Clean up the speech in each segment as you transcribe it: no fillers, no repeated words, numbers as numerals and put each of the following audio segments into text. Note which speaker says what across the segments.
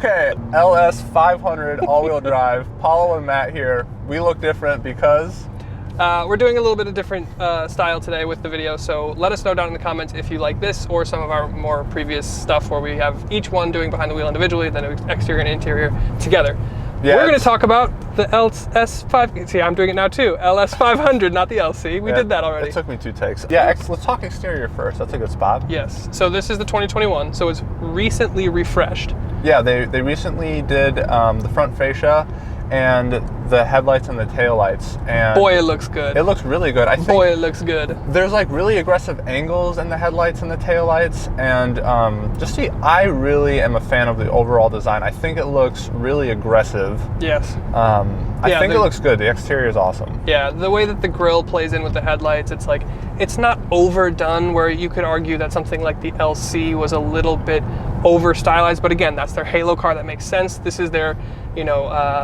Speaker 1: Okay, LS500 all-wheel drive. Paulo and Matt here. We look different because...
Speaker 2: we're doing a little bit of different style today with the video, so let us know down in the comments if you like this or some of our more previous stuff where we have each one doing behind the wheel individually, then exterior and interior together. Yeah, we're going to talk about the LS500. See, I'm doing it now too. LS500, not the LC. We did that already.
Speaker 1: It took me 2 takes. Yeah, let's talk exterior first. That's a good spot.
Speaker 2: Yes. So this is the 2021, so it's recently refreshed.
Speaker 1: Yeah, they recently did the front fascia and the headlights and the taillights. And
Speaker 2: boy, it looks good.
Speaker 1: It looks really good. I think
Speaker 2: boy, it looks good.
Speaker 1: There's like really aggressive angles in the headlights and the taillights, and I really am a fan of the overall design. I think it looks really aggressive.
Speaker 2: Yes.
Speaker 1: I think it looks good. The exterior is awesome.
Speaker 2: Yeah, the way that the grille plays in with the headlights, it's like, it's not overdone where you could argue that something like the LC was a little bit over stylized, but again, that's their halo car. That makes sense. This is their,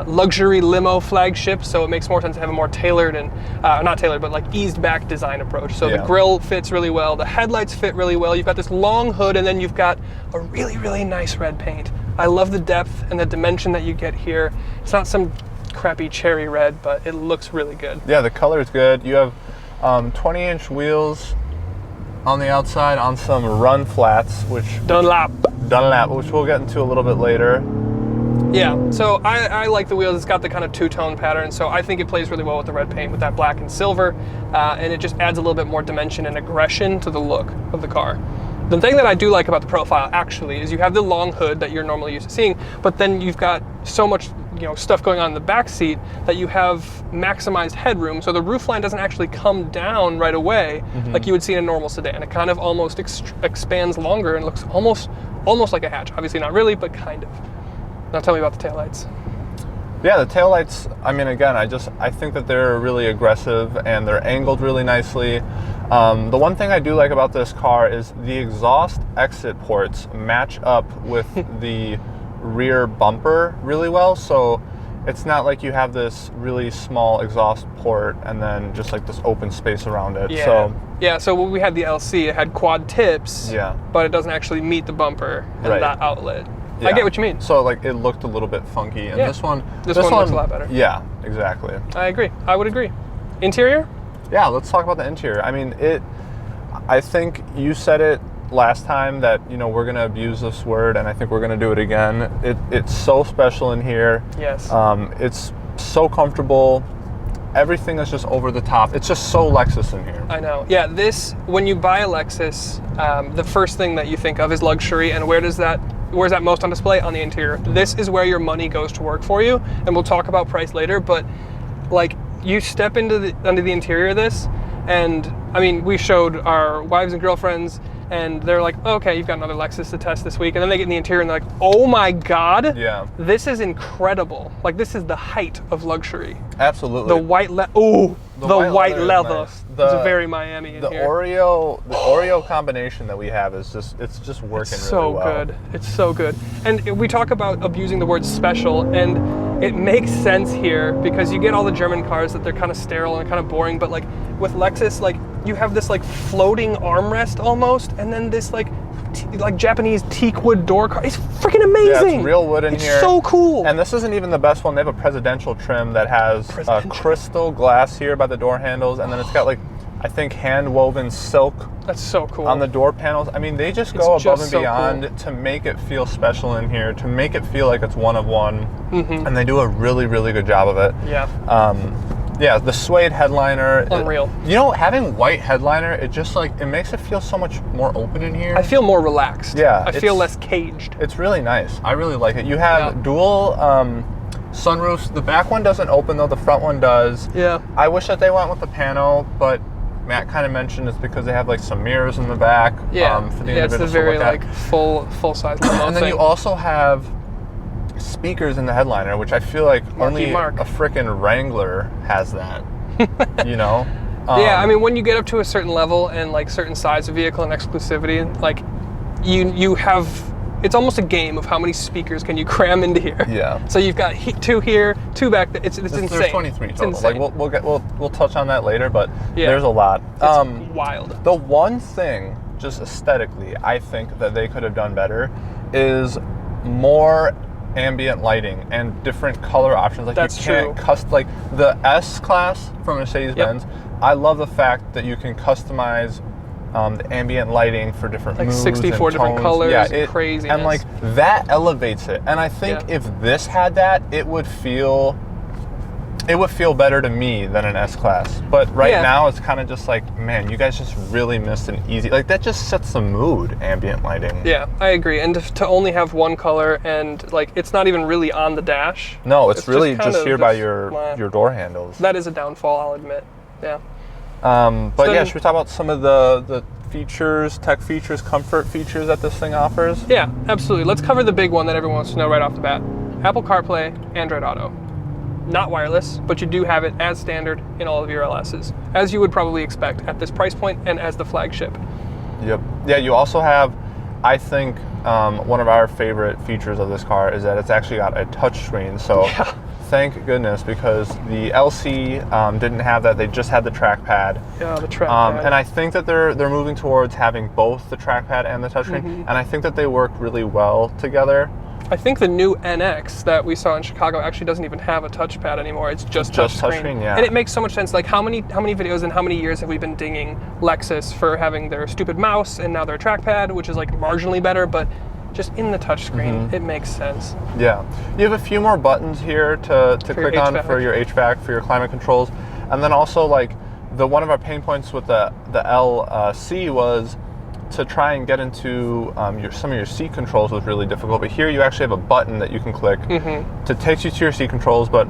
Speaker 2: luxury limo flagship, so it makes more sense to have a more tailored and not tailored, but like eased back design approach. So the grille fits really well, the headlights fit really well. You've got this long hood, and then you've got a really, really nice red paint. I love the depth and the dimension that you get here. It's not some crappy cherry red, but it looks really good.
Speaker 1: Yeah, the color is good. You have 20-inch wheels on the outside on some run flats, which Dunlap, which we'll get into a little bit later.
Speaker 2: Yeah, so I like the wheels. It's got the kind of two-tone pattern, so I think it plays really well with the red paint, with that black and silver, and it just adds a little bit more dimension and aggression to the look of the car. The thing that I do like about the profile, actually, is you have the long hood that you're normally used to seeing, but then you've got so much stuff going on in the back seat that you have maximized headroom, so the roofline doesn't actually come down right away like you would see in a normal sedan. It kind of almost expands longer and looks almost like a hatch. Obviously not really, but kind of. Now tell me about the taillights.
Speaker 1: Yeah, the taillights, I mean, again, I think that they're really aggressive and they're angled really nicely. The one thing I do like about this car is the exhaust exit ports match up with the rear bumper really well. So it's not like you have this really small exhaust port and then just like this open space around it.
Speaker 2: Yeah, so when we had the LC, it had quad tips, but it doesn't actually meet the bumper and that outlet. Yeah. I get what you mean.
Speaker 1: So like it looked a little bit funky, and this one looks
Speaker 2: a lot better.
Speaker 1: Yeah, exactly.
Speaker 2: I agree. I would agree. Interior?
Speaker 1: Yeah, let's talk about the interior. I mean, I think you said it last time that we're gonna abuse this word, and I think we're gonna do it again. It's so special in here.
Speaker 2: Yes.
Speaker 1: It's so comfortable. Everything is just over the top. It's just so Lexus in here.
Speaker 2: I know. Yeah, when you buy a Lexus, the first thing that you think of is luxury, and where's that most on display? On the interior. This is where your money goes to work for you, and we'll talk about price later, but like you step under the interior of this, and I mean, we showed our wives and girlfriends, and they're like, oh, okay, you've got another Lexus to test this week, and then they get in the interior and they're like, oh my God, this is incredible. Like, this is the height of luxury.
Speaker 1: Absolutely.
Speaker 2: The white white leather. Nice. It's very Miami in here.
Speaker 1: The Oreo combination that we have is it's just working really well.
Speaker 2: So good. It's so good. And we talk about abusing the word special, and it makes sense here because you get all the German cars that they're kind of sterile and kind of boring, but like with Lexus, like you have this like floating armrest almost, and then this like Japanese teak wood door car. It's freaking amazing.
Speaker 1: Yeah, it's real wood in here.
Speaker 2: It's so cool.
Speaker 1: And this isn't even the best one. They have a presidential trim that has crystal glass here by the door handles, and then it's got like, I think, hand-woven silk.
Speaker 2: That's so cool.
Speaker 1: On the door panels. I mean, they just go above and beyond to make it feel special in here, to make it feel like it's one of one. And they do a really, really good job of it.
Speaker 2: Yeah.
Speaker 1: Yeah, the suede headliner.
Speaker 2: Unreal.
Speaker 1: Having white headliner, it just it makes it feel so much more open in here.
Speaker 2: I feel more relaxed.
Speaker 1: Yeah.
Speaker 2: I feel less caged.
Speaker 1: It's really nice. I really like it. You have dual sunroofs. The back one doesn't open though, the front one does.
Speaker 2: Yeah.
Speaker 1: I wish that they went with the panel, but Matt kind of mentioned it's because they have like some mirrors in the back.
Speaker 2: Yeah.
Speaker 1: For the individuals
Speaker 2: it's the very like full size limo
Speaker 1: And then you also have speakers in the headliner, which I feel like only a frickin' Wrangler has that.
Speaker 2: Yeah, I mean, when you get up to a certain level and like certain size of vehicle and exclusivity, like you have, it's almost a game of how many speakers can you cram into here.
Speaker 1: Yeah.
Speaker 2: So you've got 2 here, 2 back there. It's insane.
Speaker 1: There's 23 total.
Speaker 2: It's insane.
Speaker 1: Like we'll touch on that later, but there's a lot.
Speaker 2: It's wild.
Speaker 1: The one thing, just aesthetically, I think that they could have done better is more ambient lighting and different color options. Like
Speaker 2: That's
Speaker 1: you can't
Speaker 2: true.
Speaker 1: like the S class from Mercedes-Benz.
Speaker 2: Yep.
Speaker 1: I love the fact that you can customize the ambient lighting for different
Speaker 2: Like
Speaker 1: moods
Speaker 2: 64
Speaker 1: and
Speaker 2: different
Speaker 1: tones.
Speaker 2: colors,
Speaker 1: yeah,
Speaker 2: craziness.
Speaker 1: and like that elevates it. And I think if this had that, it would feel better to me than an S class. But right now it's kind of just like, man, you guys just really missed an easy, like that just sets the mood, ambient lighting.
Speaker 2: Yeah, I agree. And to only have one color and like it's not even really on the dash.
Speaker 1: No, it's really just here by
Speaker 2: your
Speaker 1: your door handles.
Speaker 2: That is a downfall, I'll admit. Yeah.
Speaker 1: But yeah, should we talk about some of the features, tech features, comfort features that this thing offers?
Speaker 2: Yeah, absolutely. Let's cover the big one that everyone wants to know right off the bat. Apple CarPlay, Android Auto. Not wireless, but you do have it as standard in all of your LSs, as you would probably expect at this price point and as the flagship.
Speaker 1: Yep. Yeah, you also have, I think, one of our favorite features of this car is that it's actually got a touchscreen. So thank goodness, because the LC didn't have that. They just had the trackpad.
Speaker 2: Yeah, the trackpad.
Speaker 1: And I think that they're moving towards having both the trackpad and the touchscreen, and I think that they work really well together.
Speaker 2: I think the new NX that we saw in Chicago actually doesn't even have a touchpad anymore. It's just touchscreen.
Speaker 1: Yeah.
Speaker 2: And it makes so much sense. Like how many videos and how many years have we been dinging Lexus for having their stupid mouse and now their trackpad, which is like marginally better, but just in the touchscreen, it makes sense. Yeah.
Speaker 1: You have a few more buttons here to click on for your HVAC, for your climate controls. And then also like one of our pain points with the LC was to try and get into some of your seat controls was really difficult, but here you actually have a button that you can click to take you to your seat controls. But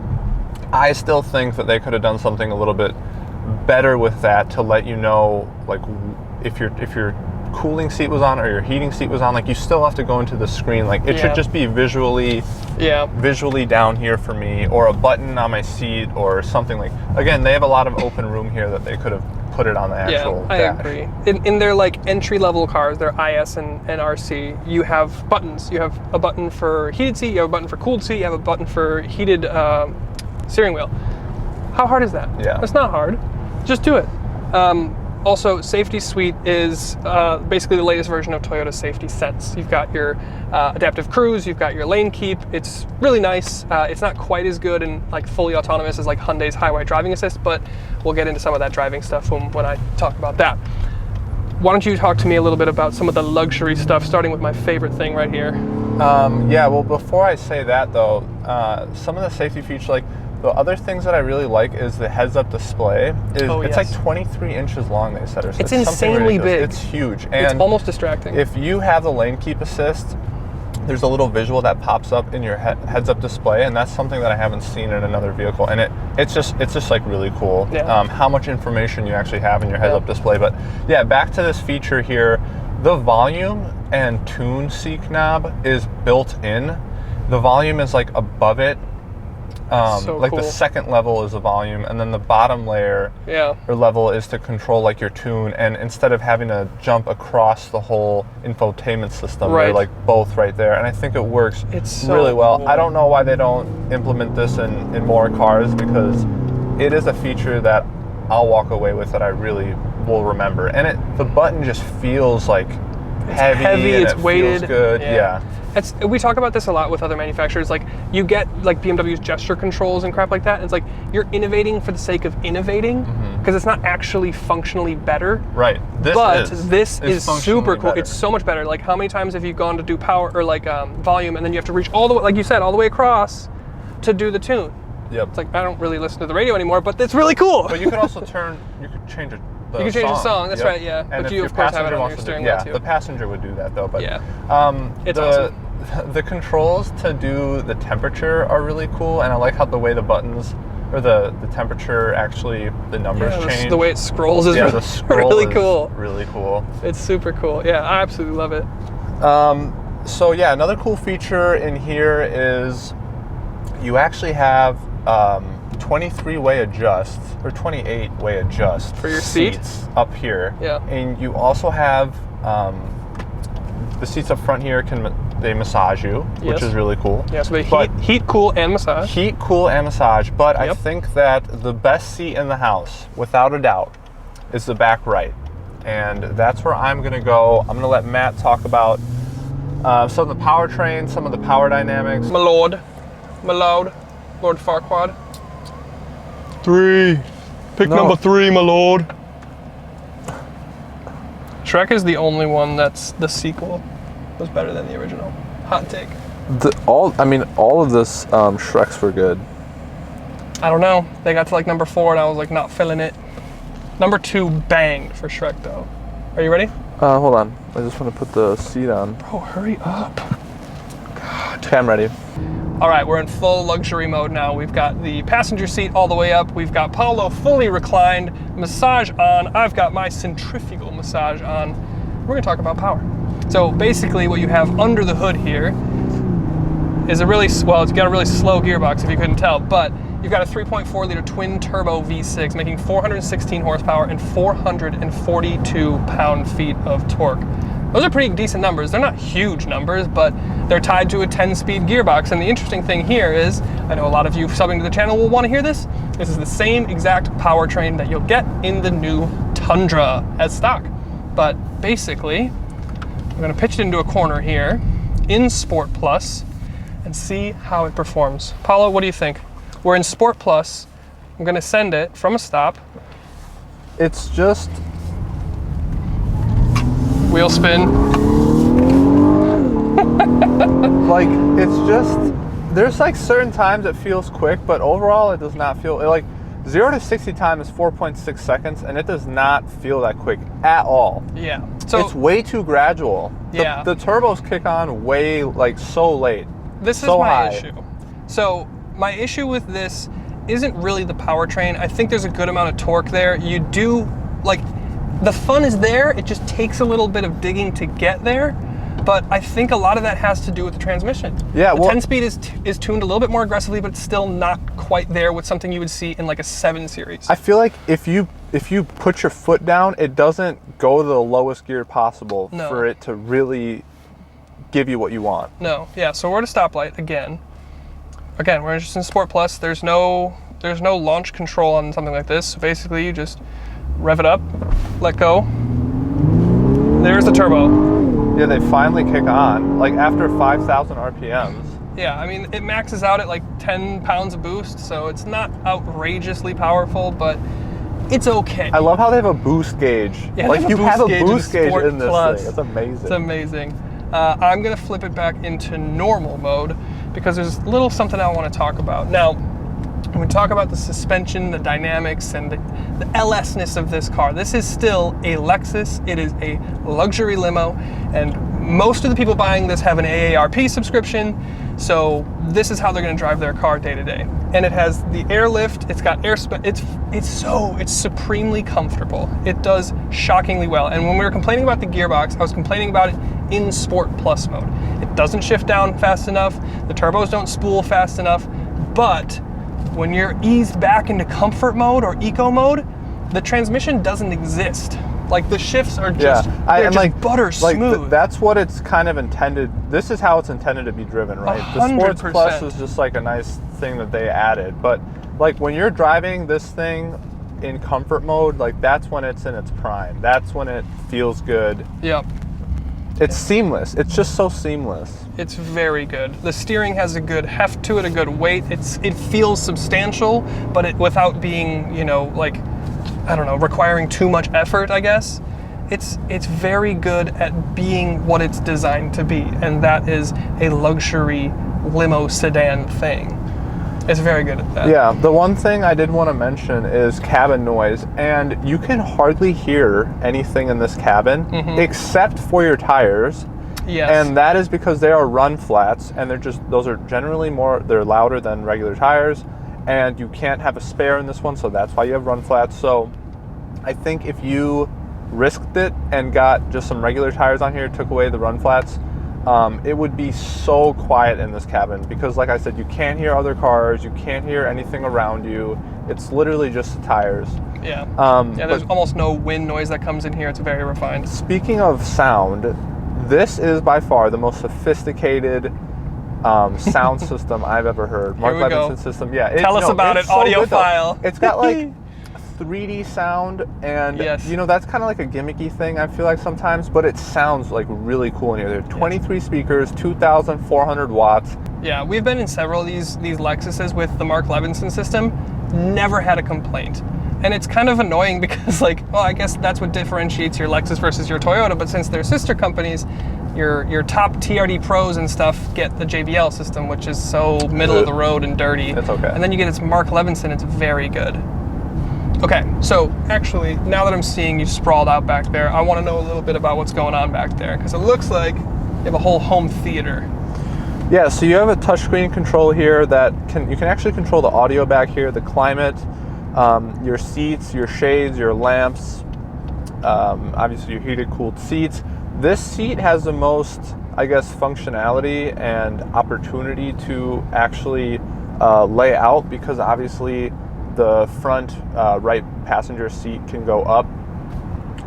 Speaker 1: I still think that they could have done something a little bit better with that to let you know, like if your cooling seat was on or your heating seat was on. Like you still have to go into the screen. Like it should just be visually down here for me, or a button on my seat or something. Like again, they have a lot of open room here that they could have put it on the actual dash.
Speaker 2: I agree. In their like entry-level cars, their IS and RC, you have buttons. You have a button for heated seat, you have a button for cooled seat, you have a button for heated steering wheel. How hard is that?
Speaker 1: Yeah.
Speaker 2: It's not hard. Just do it. Also, Safety Suite is basically the latest version of Toyota Safety Sense. You've got your adaptive cruise, you've got your lane keep. It's really nice. It's not quite as good and like fully autonomous as like Hyundai's Highway Driving Assist, but we'll get into some of that driving stuff when I talk about that. Why don't you talk to me a little bit about some of the luxury stuff, starting with my favorite thing right here.
Speaker 1: Yeah, well, before I say that though, some of the safety features, like the other things that I really like is the heads-up display. It's like 23 inches long, they said.
Speaker 2: It's insanely big.
Speaker 1: It's huge. And
Speaker 2: it's almost distracting.
Speaker 1: If you have the lane keep assist, there's a little visual that pops up in your heads-up display, and that's something that I haven't seen in another vehicle. And it's just like really cool how much information you actually have in your heads-up display. But yeah, back to this feature here, the volume and tune seek knob is built in. The volume is like above it. Like the second level is the volume, and then the bottom layer or level is to control like your tune. And instead of having to jump across the whole infotainment system, they're like both right there. And I think it works really well.
Speaker 2: Cool.
Speaker 1: I don't know why they don't implement this in more cars, because it is a feature that I'll walk away with that I really will remember. And the button just feels like heavy and
Speaker 2: it's weighted.
Speaker 1: Feels good.
Speaker 2: We talk about this a lot with other manufacturers. Like you get like BMW's gesture controls and crap like that. And it's like you're innovating for the sake of innovating, because it's not actually functionally better.
Speaker 1: Right.
Speaker 2: This is super cool.
Speaker 1: Better.
Speaker 2: It's so much better. Like how many times have you gone to do power or like volume, and then you have to reach all the way, like you said, all the way across to do the tune.
Speaker 1: Yep.
Speaker 2: It's like I don't really listen to the radio anymore, but it's really cool.
Speaker 1: But you can also you could change it.
Speaker 2: You can change the song, that's right, yeah.
Speaker 1: And
Speaker 2: but you, of course, have it on your steering wheel, too.
Speaker 1: The passenger would do that, though. But
Speaker 2: it's awesome.
Speaker 1: The controls to do the temperature are really cool, and I like how the way the buttons, or the temperature, actually, the numbers change.
Speaker 2: The way it scrolls is
Speaker 1: the scroll
Speaker 2: really
Speaker 1: is
Speaker 2: cool.
Speaker 1: Really cool.
Speaker 2: It's super cool. Yeah, I absolutely love it.
Speaker 1: So, yeah, another cool feature in here is you actually have 23-way adjust, or 28-way adjust
Speaker 2: for your
Speaker 1: seats up here.
Speaker 2: Yeah.
Speaker 1: And you also have the seats up front here they massage you, which is really cool.
Speaker 2: Yeah, so they heat, cool, and massage.
Speaker 1: Heat, cool, and massage. But I think that the best seat in the house, without a doubt, is the back right. And that's where I'm going to go. I'm going to let Matt talk about Some of the powertrain, some of the power dynamics.
Speaker 2: My lord. Lord Farquaad. 3. Pick number 3, my lord. Shrek is the only one that's the sequel was better than the original. Hot take.
Speaker 1: All of this Shreks were good.
Speaker 2: I don't know. They got to like number 4 and I was like not feeling it. Number 2 banged for Shrek though. Are you ready?
Speaker 1: Hold on. I just want to put the seat on.
Speaker 2: Bro, hurry up.
Speaker 1: God. Okay, I'm ready.
Speaker 2: All right, we're in full luxury mode now. We've got the passenger seat all the way up. We've got Paulo fully reclined, massage on. I've got my centrifugal massage on. We're gonna talk about power. So basically what you have under the hood here is it's got a really slow gearbox if you couldn't tell, but you've got a 3.4 liter twin turbo V6 making 416 horsepower and 442 pound-feet of torque. Those are pretty decent numbers. They're not huge numbers, but they're tied to a 10-speed gearbox. And the interesting thing here is, I know a lot of you subbing to the channel will want to hear this. This is the same exact powertrain that you'll get in the new Tundra as stock. But basically, I'm going to pitch it into a corner here in Sport Plus and see how it performs. Paulo, what do you think? We're in Sport Plus. I'm going to send it from a stop.
Speaker 1: It's just...
Speaker 2: Wheel spin.
Speaker 1: Like, it's just, there's like certain times it feels quick, but overall it does not feel, like 0 to 60 time is 4.6 seconds and it does not feel that quick at all.
Speaker 2: Yeah. So
Speaker 1: it's way too gradual.
Speaker 2: Yeah.
Speaker 1: The turbos kick on way, like, so late.
Speaker 2: This is my issue. So my issue with this isn't really the powertrain. I think there's a good amount of torque there. You do, like, the fun is there, it just takes a little bit of digging to get there, but I think a lot of that has to do with the transmission. Yeah, the 10-speed is tuned a little bit more aggressively, but it's still not quite there with something you would see in like a 7 Series.
Speaker 1: I feel like if you put your foot down, it doesn't go to the lowest gear possible for it to really give you what you want.
Speaker 2: No, yeah, so we're at a stoplight again. Again, we're interested in Sport Plus. There's no launch control on something like this, so basically you just rev it up, let go. There's the turbo.
Speaker 1: Yeah, they finally kick on, like after 5,000 RPMs.
Speaker 2: Yeah, I mean, it maxes out at like 10 pounds of boost, so it's not outrageously powerful, but it's okay.
Speaker 1: I love how they have a boost gauge.
Speaker 2: Yeah,
Speaker 1: like you have a boost gauge in this
Speaker 2: Plus.
Speaker 1: thing. It's amazing.
Speaker 2: It's amazing. I'm gonna flip it back into normal mode because there's a little something I want to talk about. Now, when we talk about the suspension, the dynamics, and the LS-ness of this car, this is still a Lexus. It is a luxury limo, and most of the people buying this have an AARP subscription, so this is how they're going to drive their car day to day. And it has the airlift, it's got it's supremely comfortable. It does shockingly well. And when we were complaining about the gearbox, I was complaining about it in Sport Plus mode. It doesn't shift down fast enough, the turbos don't spool fast enough, but when you're eased back into comfort mode or eco mode, the transmission doesn't exist. Like the shifts are just, they're just butter smooth.
Speaker 1: That's what it's kind of intended. This is how it's intended to be driven, right?
Speaker 2: 100%.
Speaker 1: The Sports Plus is just like a nice thing that they added. But like when you're driving this thing in comfort mode, like that's when it's in its prime. That's when it feels good.
Speaker 2: Yep.
Speaker 1: It's seamless. It's just so seamless.
Speaker 2: It's very good. The steering has a good heft to it, a good weight. It feels substantial, but without being, you know, like, I don't know, requiring too much effort, I guess. It's very good at being what it's designed to be, and that is a luxury limo sedan thing. It's very good at that.
Speaker 1: Yeah, the one thing I did want to mention is cabin noise, and you can hardly hear anything in this cabin except for your tires.
Speaker 2: Yes.
Speaker 1: And that is because they are run flats, and those are generally they're louder than regular tires, and you can't have a spare in this one, so that's why you have run flats. So I think if you risked it and got just some regular tires on here, took away the run flats, it would be so quiet in this cabin because, like I said, you can't hear other cars, you can't hear anything around you. It's literally just the tires.
Speaker 2: Yeah. There's almost no wind noise that comes in here. It's very refined.
Speaker 1: Speaking of sound, this is by far the most sophisticated sound system I've ever heard. Mark Levinson system. Yeah.
Speaker 2: Tell us about it,
Speaker 1: so
Speaker 2: audiophile.
Speaker 1: It's got like 3D sound, and
Speaker 2: yes.
Speaker 1: you know, that's kind of like a gimmicky thing, I feel like sometimes, but it sounds like really cool in here. There are 23 speakers, 2,400 watts.
Speaker 2: Yeah, we've been in several of these Lexuses with the Mark Levinson system, never had a complaint. And it's kind of annoying because, like, well, I guess that's what differentiates your Lexus versus your Toyota, but since they're sister companies, your top TRD Pros and stuff get the JBL system, which is so middle of the road and dirty.
Speaker 1: That's okay.
Speaker 2: And then you get this Mark Levinson, it's very good. Okay, so actually, now that I'm seeing you sprawled out back there, I want to know a little bit about what's going on back there, because it looks like you have a whole home theater.
Speaker 1: Yeah, so you have a touchscreen control here that you can actually control the audio back here, the climate, your seats, your shades, your lamps, obviously your heated, cooled seats. This seat has the most, I guess, functionality and opportunity to actually lay out, because obviously the front right passenger seat can go up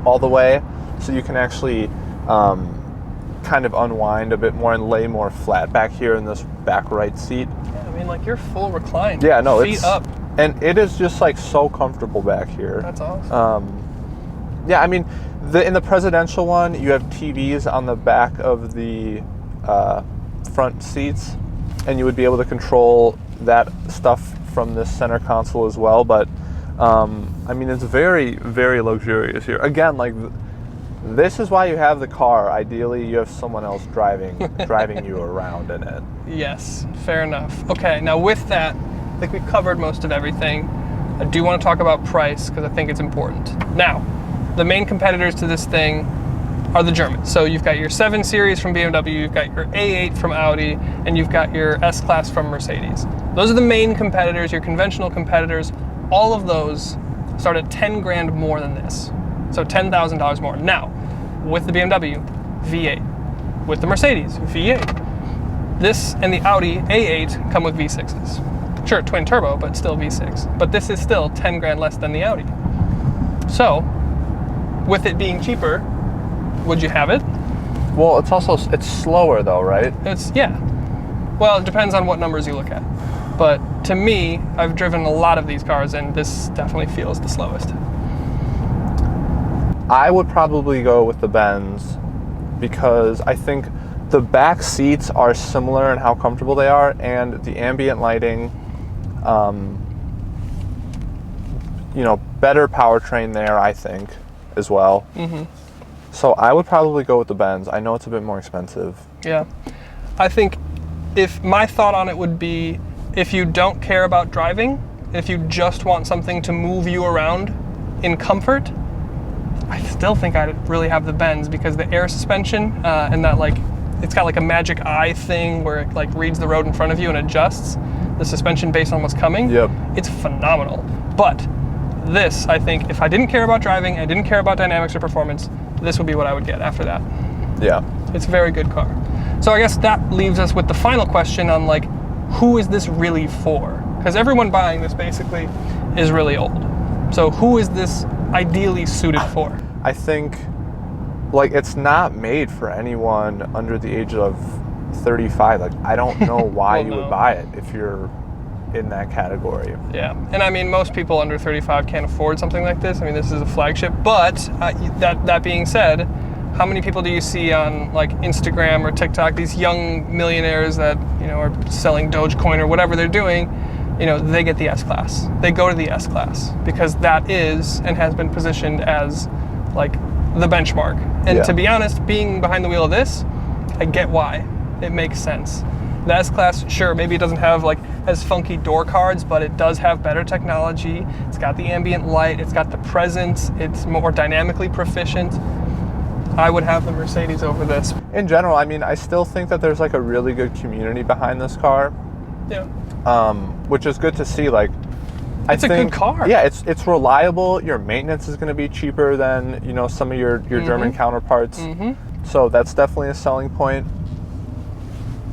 Speaker 1: all the way, so you can actually kind of unwind a bit more and lay more flat back here in this back right seat.
Speaker 2: Yeah, I mean, like, you're full reclined.
Speaker 1: Yeah, no,
Speaker 2: feet up.
Speaker 1: And it is just like so comfortable back here.
Speaker 2: That's awesome.
Speaker 1: Yeah, I mean, in the presidential one, you have TVs on the back of the front seats, and you would be able to control that stuff from this center console as well. But I mean, it's very, very luxurious here. Again, like, this is why you have the car. Ideally, you have someone else driving you around in it.
Speaker 2: Yes, fair enough. Okay, now with that, I think we've covered most of everything. I do want to talk about price, because I think it's important. Now, the main competitors to this thing are the Germans. So you've got your 7 Series from BMW, you've got your A8 from Audi, and you've got your S-Class from Mercedes. Those are the main competitors, your conventional competitors. All of those start at 10 grand more than this. So $10,000 more. Now, with the BMW, V8. With the Mercedes, V8. This and the Audi A8 come with V6s. Sure, twin turbo, but still V6. But this is still 10 grand less than the Audi. So, with it being cheaper, would you have it?
Speaker 1: Well, it's slower though, right?
Speaker 2: Yeah. Well, it depends on what numbers you look at. But to me, I've driven a lot of these cars, and this definitely feels the slowest.
Speaker 1: I would probably go with the Benz, because I think the back seats are similar in how comfortable they are, and the ambient lighting, you know, better powertrain there, I think, as well. Mm-hmm. So I would probably go with the Benz. I know it's a bit more expensive.
Speaker 2: Yeah. I think if my thought on it would be, if you don't care about driving, if you just want something to move you around in comfort, I still think I'd really have the Benz, because the air suspension and that, like, it's got like a magic eye thing where it like reads the road in front of you and adjusts the suspension based on what's coming.
Speaker 1: Yep.
Speaker 2: It's phenomenal. But this, I think, if I didn't care about driving, I didn't care about dynamics or performance, this would be what I would get after that.
Speaker 1: Yeah.
Speaker 2: It's a very good car. So I guess that leaves us with the final question on, like, who is this really for? Because everyone buying this basically is really old. So who is this ideally suited for?
Speaker 1: I think, like, it's not made for anyone under the age of 35. Like, I don't know why
Speaker 2: Well,
Speaker 1: you
Speaker 2: no.
Speaker 1: would buy it if you're in that category.
Speaker 2: Yeah, and I mean, most people under 35 can't afford something like this. I mean, this is a flagship, but that being said, how many people do you see on, like, Instagram or TikTok, these young millionaires that, you know, are selling Dogecoin or whatever they're doing, you know, they get the S-Class. They go to the S-Class because that is and has been positioned as, like, the benchmark. And
Speaker 1: Yeah.
Speaker 2: to be honest, being behind the wheel of this, I get why. It makes sense. The S-Class, sure, maybe it doesn't have, like, as funky door cards, but it does have better technology. It's got the ambient light, it's got the presence, it's more dynamically proficient. I would have the Mercedes over this.
Speaker 1: In general, I mean, I still think that there's, like, a really good community behind this car,
Speaker 2: Yeah.
Speaker 1: which is good to see. Like,
Speaker 2: It's a good car.
Speaker 1: Yeah, it's reliable. Your maintenance is going to be cheaper than, you know, some of your German counterparts. Mm-hmm. So that's definitely a selling point.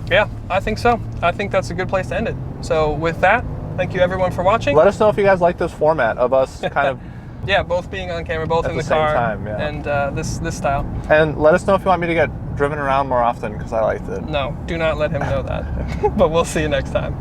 Speaker 2: Yeah, I think so. I think that's a good place to end it. So with that, thank you everyone for watching.
Speaker 1: Let us know if you guys like this format of us kind of
Speaker 2: yeah, both being on camera, both
Speaker 1: at
Speaker 2: in
Speaker 1: the
Speaker 2: the
Speaker 1: same
Speaker 2: car,
Speaker 1: time, yeah.
Speaker 2: and this style.
Speaker 1: And let us know if you want me to get driven around more often, because I liked it.
Speaker 2: No, do not let him know that. But we'll see you next time.